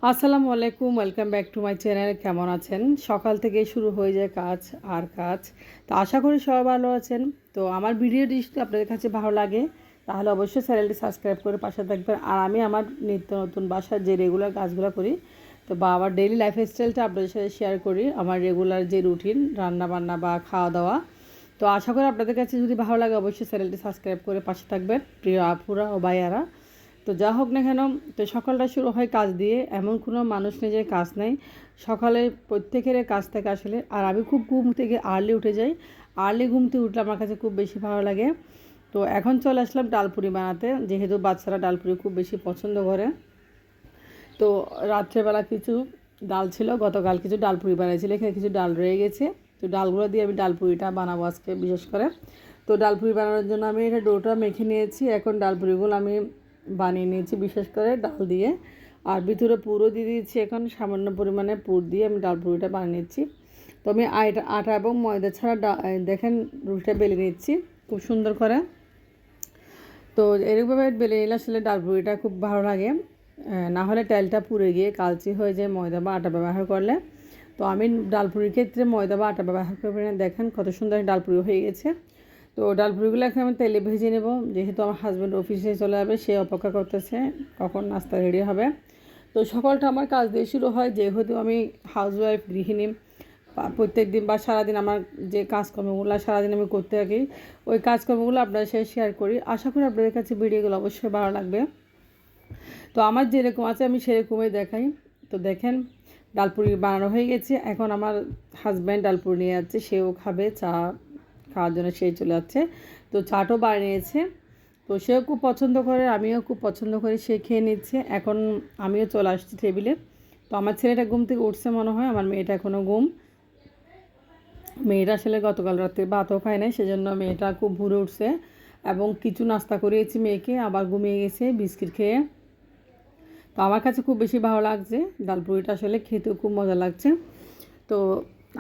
আসসালামু আলাইকুম, welcome back to my channel. কেমন আছেন? সকাল থেকে শুরু হয়ে যায় কাজ আর কাজ। তো আশা করি সবাই ভালো আছেন। তো আমার ভিডিওটি যদি আপনাদের কাছে ভালো লাগে তাহলে অবশ্যই চ্যানেলটি সাবস্ক্রাইব করে পাশে থাকবেন। আর আমি আমার নিত্য নতুন বাসার যে রেগুলার কাজগুলো করি তো বা আমার ডেইলি লাইফস্টাইলটা আপনাদের সাথে শেয়ার করি, আমার রেগুলার যে রুটিন রান্নাবান্না বা খাওয়া দাওয়া। তো আশা করি আপনাদের কাছে যদি ভালো লাগে অবশ্যই চ্যানেলটি সাবস্ক্রাইব করে পাশে থাকবেন প্রিয় আপুরা ও ভাইয়ারা। তো যা হোক না কেন, তো সকালটা শুরু হয় কাজ দিয়ে। এমন কোনো মানুষ নেই যে কাজ নেই, সকালে প্রত্যেকের কাজ থাকে আসলে। আর আমি খুব ঘুম থেকে আর্লি উঠে যাই। আর্লি ঘুম থেকে উঠলে আমার কাছে খুব বেশি ভালো লাগে। তো এখন চলে আসলাম ডালপুরি বানাতে, যেহেতু বাচ্চারা ডালপুরি খুব বেশি পছন্দ করে। তো রাত্রেবেলা কিছু ডাল ছিল, গতকাল কিছু ডালপুরি বানিয়েছিল, এখানে কিছু ডাল রয়ে গেছে। তো ডালগুলো দিয়ে আমি ডালপুরিটা বানাবো আজকে বিশেষ করে। তো ডালপুরি বানানোর জন্য আমি এটা ডোটা মেখে নিয়েছি। এখন ডালপুরিগুলো আমি বানিয়ে নিয়েছি বিশেষ করে ডাল দিয়ে। আর ভিতরে পুরও দিয়ে দিয়েছি, এখন সামান্য পরিমাণে পুর দিয়ে আমি ডালপুরিটা বানিয়ে নিচ্ছি। তো আমি আটা এবং ময়দা ছাড়া দেখেন রুটিটা বেলে নিচ্ছি খুব সুন্দর করে। তো এরকমভাবে বেলে নিলে আসলে ডালপুরিটা খুব ভালো লাগে। না হলে তেলটা পুড়ে গিয়ে কালচি হয়ে যায় ময়দা বা আটা ব্যবহার করলে। তো আমি ডালপুরির ক্ষেত্রে ময়দা বা আটা ব্যবহার করবো না। দেখেন কত সুন্দর ডালপুরি হয়ে গেছে। তো ডালপুরিগুলো এখন আমি তেলে ভেজে নেব, যেহেতু আমার হাজব্যান্ড অফিসে চলে যাবে, সে অপেক্ষা করতেছে কখন নাস্তা রেডি হবে। তো সকালটা আমার কাজ দিয়ে শুরু হয়, যেহেতু আমি হাউসওয়াইফ গৃহিণী। প্রত্যেক দিন বা সারাদিন আমার যে কাজকর্মগুলো সারাদিন আমি করতে থাকি, ওই কাজকর্মগুলো আপনাদের সাথে শেয়ার করি। আশা করি আপনাদের কাছে ভিডিওগুলো অবশ্যই ভালো লাগবে। তো আমার যেরকম আছে আমি সেরকমই দেখাই। তো দেখেন ডালপুরি বানানো হয়ে গেছে। এখন আমার হাজব্যান্ড ডালপুরি নিয়ে যাচ্ছে, সেও খাবে চা খাওয়ার জন্য, সেই চলে যাচ্ছে। তো চাটাও বানিয়েছে, তো সেও খুব পছন্দ করে, আমিও খুব পছন্দ করি, সে খেয়ে নিচ্ছে। এখন আমিও চলে আসছি টেবিলে। তো আমার ছেলেটা ঘুম থেকে উঠছে মনে হয়, আমার মেয়েটা এখনও ঘুম। মেয়েটা আসলে গতকাল রাতে ভাতও খায় নাই, সেজন্য মেয়েটা খুব ভোরে উঠছে। এবং কিছু নাস্তা করিয়েছি মেয়েকে, আবার ঘুমিয়ে গেছে বিস্কিট খেয়ে। তো আমার কাছে খুব বেশি ভালো লাগছে ডালপুরিটা, আসলে খেতেও খুব মজা লাগছে। তো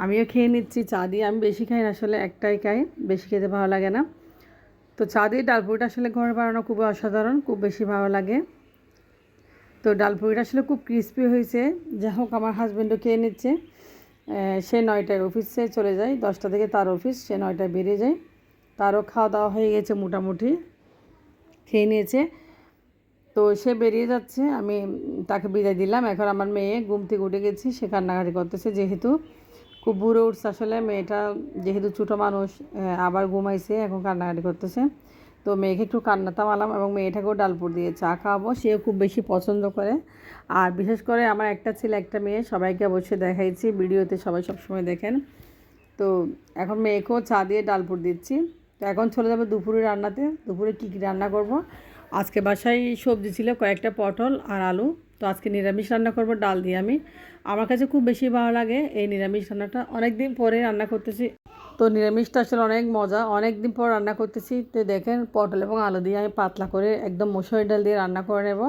আমিও খেয়ে নিচ্ছি চা দিয়ে। আমি বেশি খাই না আসলে, একটাই খাই, বেশি খেতে ভালো লাগে না। তো চা দিয়ে ডালপুরিটা আসলে ঘরে বানানো খুবই অসাধারণ, খুব বেশি ভালো লাগে। তো ডালপুরিটা আসলে খুব ক্রিস্পি হয়েছে। যাই হোক, আমার হাজব্যান্ডও খেয়ে নিচ্ছে। সে 9টায় অফিসে চলে যায়, 10টা থেকে তার অফিস, সে 9টায় বেরিয়ে যায়। তারও খাওয়া দাওয়া হয়ে গেছে, মোটামুটি খেয়ে নিয়েছে। তো সে বেরিয়ে যাচ্ছে, আমি তাকে বিদায় দিলাম। এখন আমার মেয়ে ঘুম থেকে উঠে গেছি, সে কান্নাকাটি করতেছে, যেহেতু খুব ভোরে উঠছে আসলে মেয়েটা, যেহেতু ছোটো মানুষ, আবার ঘুমাইছে, এখন কান্নাকাটি করতেছে। তো মেয়েকে একটু কান্না থামালাম এবং মেয়েটাকেও ডালপুর দিয়ে চা খাওয়াবো, সেও খুব বেশি পছন্দ করে। আর বিশেষ করে আমার একটা ছেলে একটা মেয়ে, সবাইকে অবশ্যই দেখাইছি ভিডিওতে, সবাই সবসময় দেখেন। তো এখন মেয়েকেও চা দিয়ে ডালপুর দিচ্ছি। তো এখন চলে যাবে দুপুরে রান্নাতে। দুপুরে কী কী রান্না করব, আজকে বাসায় সবজি ছিল কয়েকটা, পটল আর আলু। তো আজকে নিরামিষ রান্না করব ডাল দিয়ে। আমার কাছে খুব বেশি ভালো লাগে এই নিরামিষ রান্নাটা, অনেক দিন পরে রান্না করতেছি। তো নিরামিষটা আসলে অনেক মজা, অনেক দিন পর রান্না করতেছি। তো দেখেন পটল এবং আলু দিয়ে আমি পাতলা করে একদম মসুর ডাল দিয়ে রান্না করে নেব।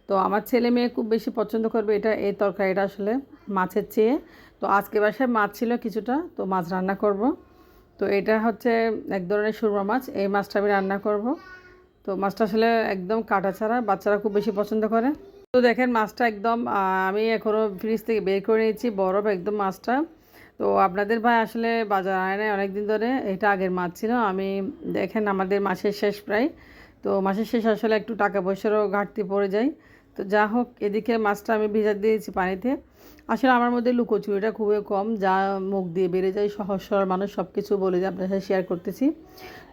তো আমার ছেলে মেয়ে খুব বেশি পছন্দ করবে এটা, এই তরকারিটা আসলে মাছের চেয়ে। তো আজকে বাসায় মাছ ছিল কিছুটা, তো মাছ রান্না করব। তো এটা হচ্ছে এক ধরনের সুরমা মাছ, এই মাছটা আমি রান্না করব। তো মাছটা আসলে একদম কাটা ছাড়া, বাচ্চারা খুব বেশি পছন্দ করে। তো দেখেন মাছটা একদম আমি এখনও ফ্রিজ থেকে বের করে নিয়েছি, বরফ একদম মাছটা। তো আপনাদের ভাই আসলে বাজার আনে নাই অনেক দিন ধরে, এটা আগের মাছ ছিল। আমি দেখেন আমাদের মাসের শেষ প্রায়, তো মাসের শেষ আসলে একটু টাকা পয়সারও ঘাটতি পড়ে যায়। তো যা হোক, এদিকে মাছটা আমি ভিজা দিয়েছি পানিতে। আসলে আমার মধ্যে লুকোচুরিটা খুবই কম, যা মুখ দিয়ে বেড়ে যায়, সহজ সরল মানুষ সব কিছু বলে যে আপনার সাথে শেয়ার করতেছি।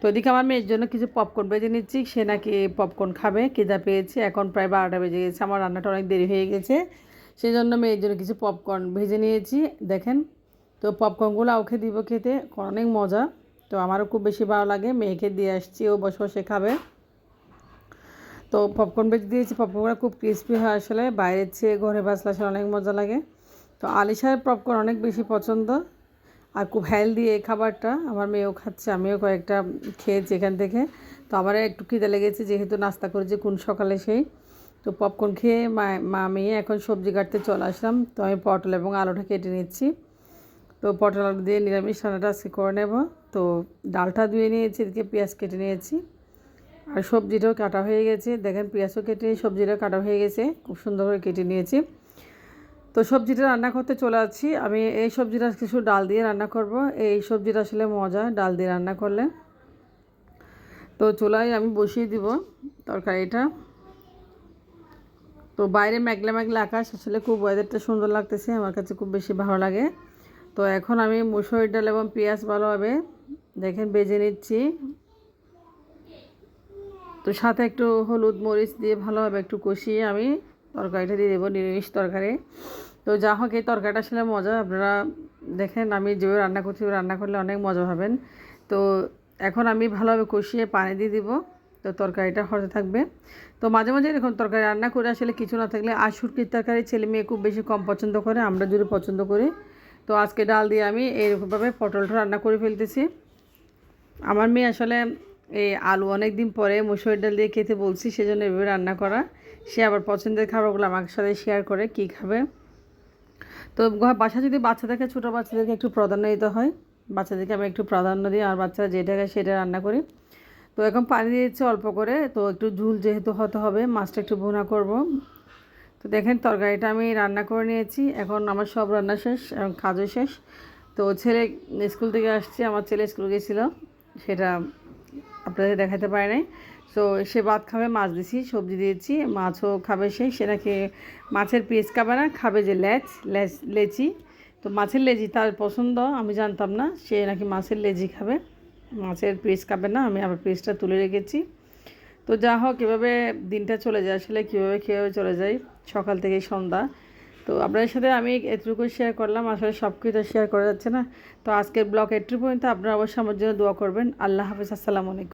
তো এদিকে আমার মেয়ের জন্য কিছু পপকর্ন ভেজে নিচ্ছি, সে নাকি পপকর্ন খাবে, খিদা পেয়েছে। এখন প্রায় 12টা বেজে গেছে, আমার রান্নাটা অনেক দেরি হয়ে গেছে, সেই জন্য মেয়ের জন্য কিছু পপকর্ন ভেজে নিয়েছি দেখেন। তো পপকর্নগুলো ওকে দিব খেতে, অনেক মজা। তো আমারও খুব বেশি ভালো লাগে, মেয়েকে দিয়ে আসছি, ও বসে বসে খাবে। তো পপকর্ন ভেজে দিয়েছি, পপকর্নগুলো খুব ক্রিস্পি হয় আসলে, বাইরের চেয়ে ঘরে ভাজলে আসলে অনেক মজা লাগে। তো আলিশার পপকর্ন অনেক বেশি পছন্দ, আর খুব হেলদি এই খাবারটা। আমার মেয়েও খাচ্ছে, আমিও কয়েকটা খেয়েছি এখান থেকে। তো আমারও একটু খিদে লেগেছে, যেহেতু নাস্তা করেছি কোন সকালে সেই। তো পপকর্ন খেয়ে মা মেয়ে এখন সবজি কাটতে চলে আসলাম। তো আমি পটল এবং আলুটা কেটে নিচ্ছি। তো পটল আলু দিয়ে নিরামিষ রান্নাটা আজকে করে নেব। তো ডালটা ধুয়ে নিয়েছি, এদিকে পেঁয়াজ কেটে নিয়েছি, আর সবজিটাও কাটা হয়ে গেছে। দেখেন পেঁয়াজও কেটে, সবজিটাও কাটা হয়ে গেছে, খুব সুন্দর করে কেটে নিয়েছি। তো সবজিটা রান্না করতে চলে যাচ্ছি। আমি এই সবজিটা কিছু ডাল দিয়ে রান্না করব। এই সবজিটা আসলে মজা ডাল দিয়ে রান্না করলে। তো চুলায় আমি বসিয়ে দিব তরকারিটা। তো বাইরে মেঘলা মেঘলা আকাশ, আসলে খুব ওয়েদারটা সুন্দর লাগতেছে, আমার কাছে খুব বেশি ভালো লাগে। তো এখন আমি মুসুরির ডাল এবং পেঁয়াজ ভালোভাবে দেখেন ভেজে নিচ্ছি। তো সাথে একটু হলুদ মরিচ দিয়ে ভালোভাবে একটু কষিয়ে আমি তরকারিটা দিয়ে দেবো, নিরামিষ তরকারি। তো যা হোক এই তরকারিটা আসলে মজা, আপনারা দেখেন আমি যেভাবে রান্না করছি রান্না করলে অনেক মজা হবেন। তো এখন আমি ভালোভাবে কষিয়ে পানি দিয়ে দিব। তো তরকারিটা হতে থাকবে। তো মাঝে মাঝে এরকম তরকারি রান্না করে আসলে কিছু না থাকলে আর শুটকির তরকারি ছেলে মেয়ে খুব বেশি কম পছন্দ করে, আমরা যদি পছন্দ করি। তো আজকে ডাল দিয়ে আমি এইরকমভাবে পটলটা রান্না করে ফেলতেছি। আমার মেয়ে আসলে এই আলু অনেক দিন পরে মুসুরির ডাল দিয়ে খেতে বলছি, সেজন্য এভাবে রান্না করা। সে আবার পছন্দের খাবারগুলো আমার সাথে শেয়ার করে কী খাবে। তো বাসা যদি বাচ্চা থাকে, ছোটো বাচ্চাদেরকে একটু প্রাধান্য দিতে হয়, বাচ্চাদেরকে আমি একটু প্রাধান্য দিই, আর বাচ্চারা যেটা খায় সেটা রান্না করি। তো এখন পানি দিয়েছি অল্প করে, তো একটু ঝুল যেহেতু হতে হবে, মাছটা একটু ভুনা করব। তো দেখেন তরকারিটা আমি রান্না করে নিয়েছি, এখন আমার সব রান্না শেষ এবং কাজও শেষ। তো ছেলে স্কুল থেকে আসছে, আমার ছেলে স্কুল গেছিলো, সেটা আপনাদের দেখাতে পারে নাই। তো সে ভাত খাবে, মাছ দিয়েছি, সবজি দিয়েছি, মাছও খাবে। সে নাকি মাছের পিস খাবে না, খাবে যে লেচি। তো মাছের লেজি তার পছন্দ, আমি জানতাম না, সে নাকি মাছের লেজি খাবে, মাছের পিস খাবে না। আমি আবার পিসটা তুলে রেখেছি। তো যা হোক এভাবে দিনটা চলে যায়, আসলে কীভাবে চলে যায় সকাল থেকে সন্ধ্যা। তো আপনাদের সাথে আমি এতটুকু শেয়ার করলাম, আসলে সব কিছু শেয়ার করা যাচ্ছে না। তো আজকের ব্লগ এটুকু পর্যন্ত। আপনারা অবশ্যই আমার জন্য দোয়া করবেন। আল্লাহ হাফিজ, আসসালামু আলাইকুম।